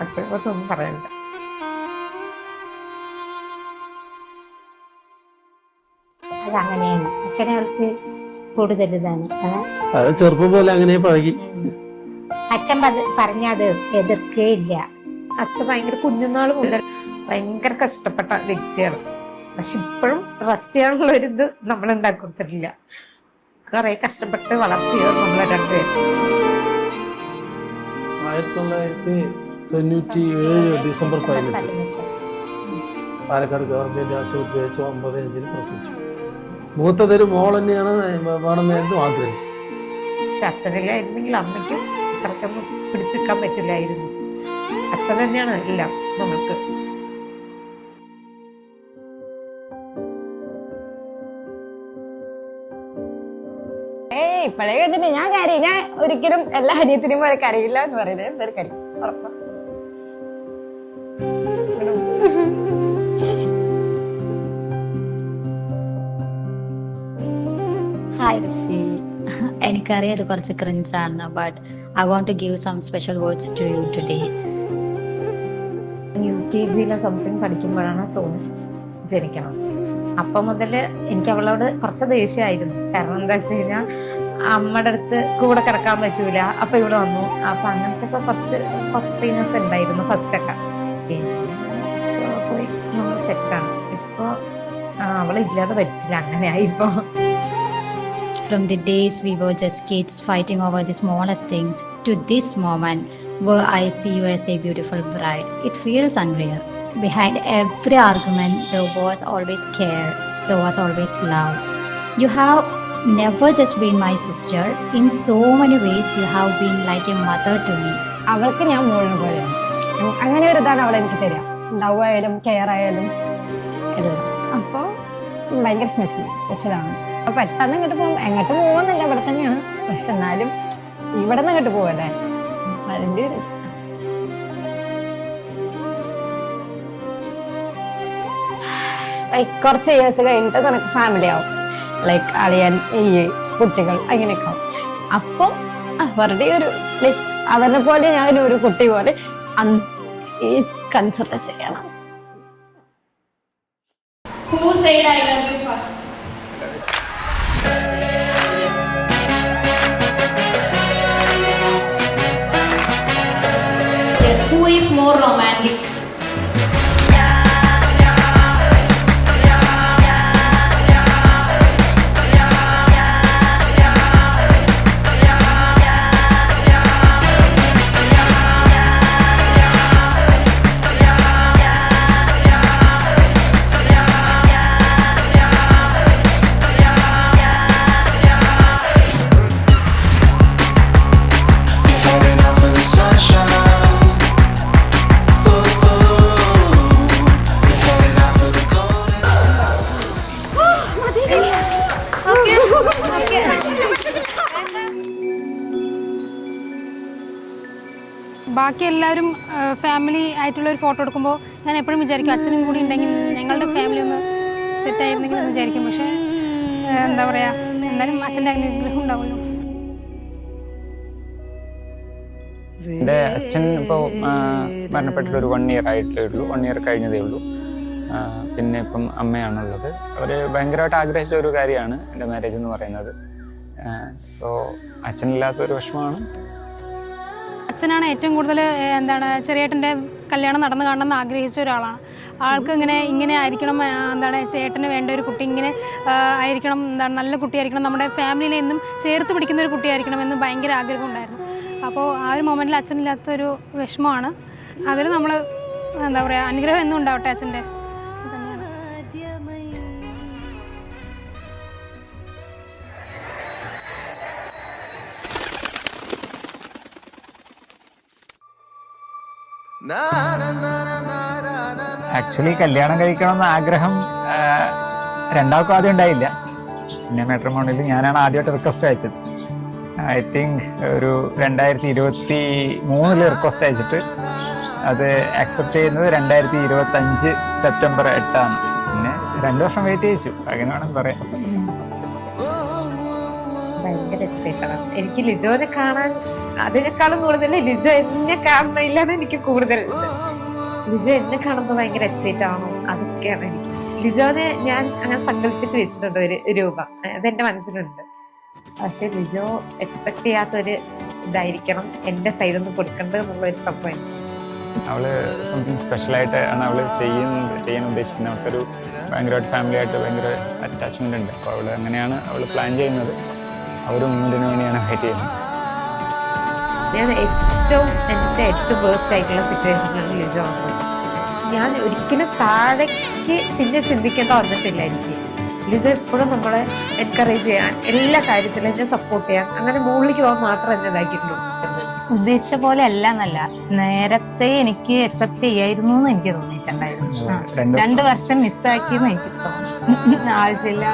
അച്ഛനെ കുറിച്ചൊന്നും പറയണ്ട. അതങ്ങനെയാണ്, അച്ഛനെ അവൾക്ക് കൂടുതൽ ഇതാണ്. അത് ചെറുപ്പം പോലെ അങ്ങനെ പഴകി. അച്ഛൻ പറഞ്ഞത് എതിർക്കേ ഇല്ല. അച്ഛൻ ഭയങ്കര കുഞ്ഞുനാൾ മുതൽ ഭയങ്കര കഷ്ടപ്പെട്ട വ്യക്തിയാണ്. പക്ഷെ ഇപ്പോഴും റെസ്റ്റ് ചെയ്യാനുള്ള ഒരു ഇത് നമ്മൾ ഉണ്ടാക്കി കൊടുത്തിട്ടില്ല. കുറെ കഷ്ടപ്പെട്ട് വളർത്തിയത് നമ്മളെ രണ്ടുപേരും. 1997 ഡിസംബർ 18 പാലക്കാട് ഗവൺമെന്റ് ആശുപത്രി വെച്ച് 9-5 പ്രസവിച്ചു. മൂത്തതൊരു മോൾ തന്നെയാണ് വേണമെന്നായിരുന്നു ആഗ്രഹം. പക്ഷെ അച്ഛനില്ലായിരുന്നെങ്കിൽ അമ്മയ്ക്കും ഇത്രയ്ക്കൊന്നും പിടിച്ചെടുക്കാൻ പറ്റില്ലായിരുന്നു. അച്ഛൻ തന്നെയാണ് എല്ലാം നമുക്ക്. ഇപ്പഴേ കേട്ടിട്ട് ഞാൻ കരയും. ഞാൻ ഒരിക്കലും എല്ലാ അനിയത്തിനും പോലെ കരയില്ല എന്ന് പറയുന്നത് എന്തായാലും കരയും, ഉറപ്പാ. ഹായ് ഋഷി, എനിക്കറിയാം ഇത് കുറച്ച് ക്രിഞ്ചാണ്, but I want to give some special words to you today. UKG something പഠിക്കുമ്പോഴാണ് സോണി ജനിക്കണം. അപ്പം മുതൽ എനിക്ക് അവളോട് കുറച്ച് ദേഷ്യമായിരുന്നു. കാരണം എന്താ വെച്ച് കഴിഞ്ഞാൽ അമ്മയുടെ അടുത്ത് കൂടെ കിടക്കാൻ പറ്റൂല, അപ്പൊ ഇവിടെ വന്നു. അപ്പൊ അങ്ങനത്തെ ഒക്കെ കുറച്ച് പൊസസീവ്നെസ് ഉണ്ടായിരുന്നു ഫസ്റ്റൊക്കെ. പോയി നമ്മൾ സെറ്റാണ്. ഇപ്പൊ അവളില്ലാതെ പറ്റില്ല, അങ്ങനെയായി ഇപ്പൊ. From the days we were just kids fighting over the smallest things to this moment where I see you as a beautiful bride, it feels unreal. Behind every argument, there was always care, there was always love. You have never just been my sister. In so many ways, you have been like a mother to me. അവൾക്ക് ഞാൻ മോളിനെ പോലെയാണ്. അങ്ങനെ ഒരു ഇതാണ് അവൾ എനിക്ക് തരിക. Love ആയാലും കെയർ ആയാലും എല്ലാം. അപ്പോൾ ഭയങ്കര സ്പെഷ്യലാണ്. അപ്പോൾ പെട്ടെന്ന് ഇങ്ങോട്ട് എങ്ങോട്ട് പോകുന്നില്ല, ഇവിടെ തന്നെയാണ്. പക്ഷെ എന്നാലും ഇവിടെ നിന്ന് ഇങ്ങോട്ട് പോവല്ലേ, അതിൻ്റെ ഒരു ലൈക്ക് കുറച്ച് ഇയേഴ്സ് കഴിഞ്ഞിട്ട് നിനക്ക് ഫാമിലി ആവും. ലൈക്ക് അളിയൻ, ഈ കുട്ടികൾ അങ്ങനെയൊക്കെ ആവും. അപ്പം അവരുടെ ഒരു ലൈക്ക് അവരെ പോലെ ഞാൻ ഒരു കുട്ടി പോലെ ഈ കൺസിഡർ ചെയ്യണം. Who said I love you first? Who is more romantic? ബാക്കി എല്ലാവരും ഫാമിലി ആയിട്ടുള്ള ഒരു ഫോട്ടോ എടുക്കുമ്പോൾ ഞാൻ എപ്പോഴും വിചാരിക്കും അച്ഛനും കൂടി ഉണ്ടെങ്കിൽ ഞങ്ങളുടെ ഫാമിലി ഒന്ന് സെറ്റ് ആയിരുന്നെങ്കിൽ എന്ന് വിചാരിക്കും. പക്ഷേ എന്താ പറയുക, എന്നാലും അച്ഛൻ്റെ അനുഗ്രഹം ഉണ്ടാവുമല്ലോ. എൻ്റെ അച്ഛൻ ഇപ്പോൾ മരണപ്പെട്ടിട്ട് ഒരു 1 year ആയിട്ടേ ഉള്ളൂ. 1 year കഴിഞ്ഞതേ ഉള്ളൂ. പിന്നെ ഇപ്പം അമ്മയാണുള്ളത്. അവർ ഭയങ്കരമായിട്ട് ആഗ്രഹിച്ച ഒരു കാര്യമാണ് എൻ്റെ മാരേജ് എന്ന് പറയുന്നത്. സോ അച്ഛനില്ലാത്തൊരു വിഷമമാണ്. അച്ഛനാണ് ഏറ്റവും കൂടുതൽ എന്താണ് ചെറിയേട്ടൻ്റെ കല്യാണം നടന്നു കാണണമെന്ന് ആഗ്രഹിച്ച ഒരാളാണ്. ആൾക്ക് ഇങ്ങനെ ആയിരിക്കണം, എന്താണ് ചേട്ടന് വേണ്ട ഒരു കുട്ടി ഇങ്ങനെ ആയിരിക്കണം, എന്താണ് നല്ല കുട്ടിയായിരിക്കണം, നമ്മുടെ ഫാമിലിനെ എന്നും ചേർത്ത് പിടിക്കുന്ന ഒരു കുട്ടിയായിരിക്കണം എന്ന് ഭയങ്കര ആഗ്രഹം ഉണ്ടായിരുന്നു. അപ്പോൾ ആ ഒരു മൊമെൻറ്റിൽ അച്ഛനില്ലാത്തൊരു വിഷമമാണ്. അതിൽ നമ്മൾ എന്താ പറയുക, അനുഗ്രഹം എന്നും ഉണ്ടാവട്ടെ അച്ഛൻ്റെ. ആക്ച്വലി കല്യാണം കഴിക്കണമെന്ന് ആഗ്രഹം രണ്ടാൾക്കും ആദ്യം ഉണ്ടായില്ല. പിന്നെ മാട്രിമോണിയിൽ ഞാനാണ് ആദ്യമായിട്ട് റിക്വസ്റ്റ് അയച്ചത്. ഐ തിങ്ക് ഒരു 2023 റിക്വസ്റ്റ് അയച്ചിട്ട് അത് അക്സെപ്റ്റ് ചെയ്യുന്നത് 2025 സെപ്റ്റംബർ 8 പിന്നെ 2 വർഷം വെയിറ്റ് ചെയ്യിച്ചു, അങ്ങനെ വേണം പറയാം. ഭയങ്കര എക്സൈറ്റഡ് ആണ്. എനിക്ക് ലിജോനെ കാണാൻ അതിനേക്കാളും കൂടുതൽ ലിജോ എന്നെ കാണുന്നില്ലാണ് എനിക്ക് കൂടുതൽ. ലിജോ എന്നെ കാണുമ്പോൾ ഭയങ്കര എക്സൈറ്റ് ആണോ, അതൊക്കെയാണ് എനിക്ക്. ലിജോനെ ഞാൻ അങ്ങനെ സങ്കല്പിച്ച് വെച്ചിട്ടുണ്ട് ഒരു രൂപം, അതെന്റെ മനസ്സിലുണ്ട്. പക്ഷെ ലിജോ എക്സ്പെക്ട് ചെയ്യാത്തൊരു ഇതായിരിക്കണം എന്റെ സൈഡിൽ നിന്ന് കൊടുക്കേണ്ടത് എന്നുള്ള ഒരു സംഭവം. അവള് സംതിങ് സ്പെഷ്യലായിട്ട് ആണ് അവള് ചെയ്യാൻ ഉദ്ദേശിക്കുന്നത്. അവൾക്കൊരു ഭയങ്കരമായിട്ട് ഫാമിലിയായിട്ട് ഭയങ്കര അറ്റാച്ച്മെന്റ് ഉണ്ട്. അപ്പോൾ അവള് അങ്ങനെയാണ് അവള് പ്ലാൻ ചെയ്യുന്നത്. അവർ മുന്നിന് വേണ്ടിയാണ് വെയിറ്റ് ചെയ്യുന്നത്. ഞാൻ എൻ്റെ ഏറ്റവും വേഴ്സ്റ്റ് ആയിട്ടുള്ള സിറ്റുവേഷനാണ് ലിജോ വന്നത്. ഞാൻ ഒരിക്കലും താഴേക്ക് പിന്നെ ചിന്തിക്കേണ്ട വന്നിട്ടില്ല എനിക്ക്. ലിജോ എപ്പോഴും നമ്മളെ എൻകറേജ് ചെയ്യാൻ, എല്ലാ കാര്യത്തിലും എന്നെ സപ്പോർട്ട് ചെയ്യാൻ, അങ്ങനെ മുകളിലേക്ക് പോകാൻ മാത്രം എന്നെ ഇതാക്കിയിട്ടുള്ളൂ. ഉദ്ദേശിച്ച പോലെ അല്ല എന്നല്ല, നേരത്തെ എനിക്ക് അക്സെപ്റ്റ് ചെയ്യായിരുന്നു എന്ന് എനിക്ക് തോന്നിയിട്ടുണ്ടായിരുന്നു. 2 വർഷം മിസ്സാക്കിയെന്ന് എനിക്ക് തോന്നുന്നു. ആവശ്യമില്ല.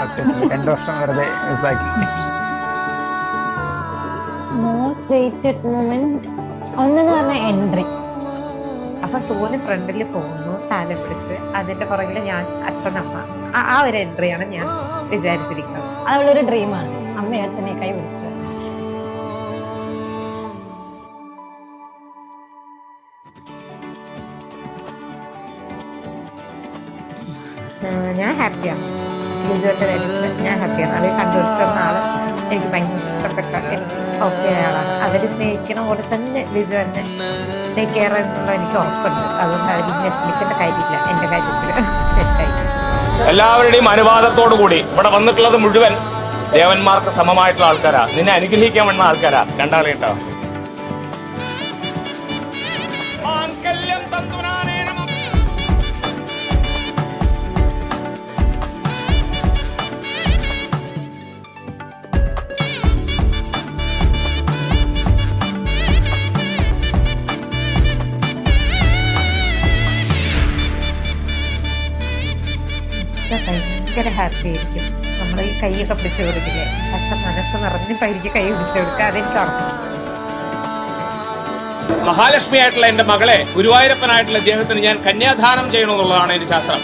2 വർഷം വെറുതെ മിസ്സാക്കി. മോസ്റ്റ് വെയിറ്റഡ് മൊമെന്റ് ഒന്നെന്ന് പറഞ്ഞ എൻട്രി. അപ്പൊ സോന് ഫ്രണ്ടിൽ പോകുന്നു താല പിടിച്ച്, അതിന്റെ പുറകില് ഞാൻ അച്ഛനമ്മ. ആ ഒരു എൻട്രിയാണ് ഞാൻ വിചാരിച്ചിരിക്കുന്നത്. അതവളൊരു ഡ്രീമാണ്, അമ്മയും അച്ഛനെ കൈ പിടിച്ചിട്ട്. ഞാൻ ഹാപ്പിയാണ്. ലിജോന്റെ കാര്യത്തിൽ ഞാൻ ഹാപ്പിയാണ്. അത് കണ്ടുപിടിച്ചിരുന്ന ആള് എനിക്ക് ഭയങ്കര ഇഷ്ടപ്പെട്ട, എനിക്ക് ഓക്കെ ആളാണ്. അവര് സ്നേഹിക്കുന്ന പോലെ തന്നെ ലിജോ എന്നെ ടേക്ക് കെയർ എന്നുള്ള എനിക്ക് ഉറപ്പുണ്ട്. അതുകൊണ്ട് അവർ വിഷമിക്കേണ്ട കാര്യമില്ല എന്റെ കാര്യത്തിൽ. സെറ്റായി. എല്ലാവരുടെയും അനുവാദത്തോടു കൂടി ഇവിടെ വന്നിട്ടുള്ളത് മുഴുവൻ ദേവന്മാർക്ക് സമമായിട്ടുള്ള ആൾക്കാരാ. നിന്നെ അനുഗ്രഹിക്കാൻ വേണ്ട ആൾക്കാരാ രണ്ടാളെ ഉണ്ടാവും. ഭയങ്കര ഹാപ്പി ആയിരിക്കും. നമ്മൾ ഈ കൈയൊക്കെ പിടിച്ചു കൊടുക്കില്ലേ, അച്ഛൻ മനസ്സ് നിറഞ്ഞ് പരിക്ക് കൈ പിടിച്ചു കൊടുക്കുക, അതെനിക്ക് ഉറപ്പാണ്. മഹാലക്ഷ്മി ആയിട്ടുള്ള എന്റെ മകളെ ഗുരുവായൂരപ്പനായിട്ടുള്ള അദ്ദേഹത്തിന് ഞാൻ കന്യാദാനം ചെയ്യണമെന്നുള്ളതാണ് എന്റെ ശാസ്ത്രം.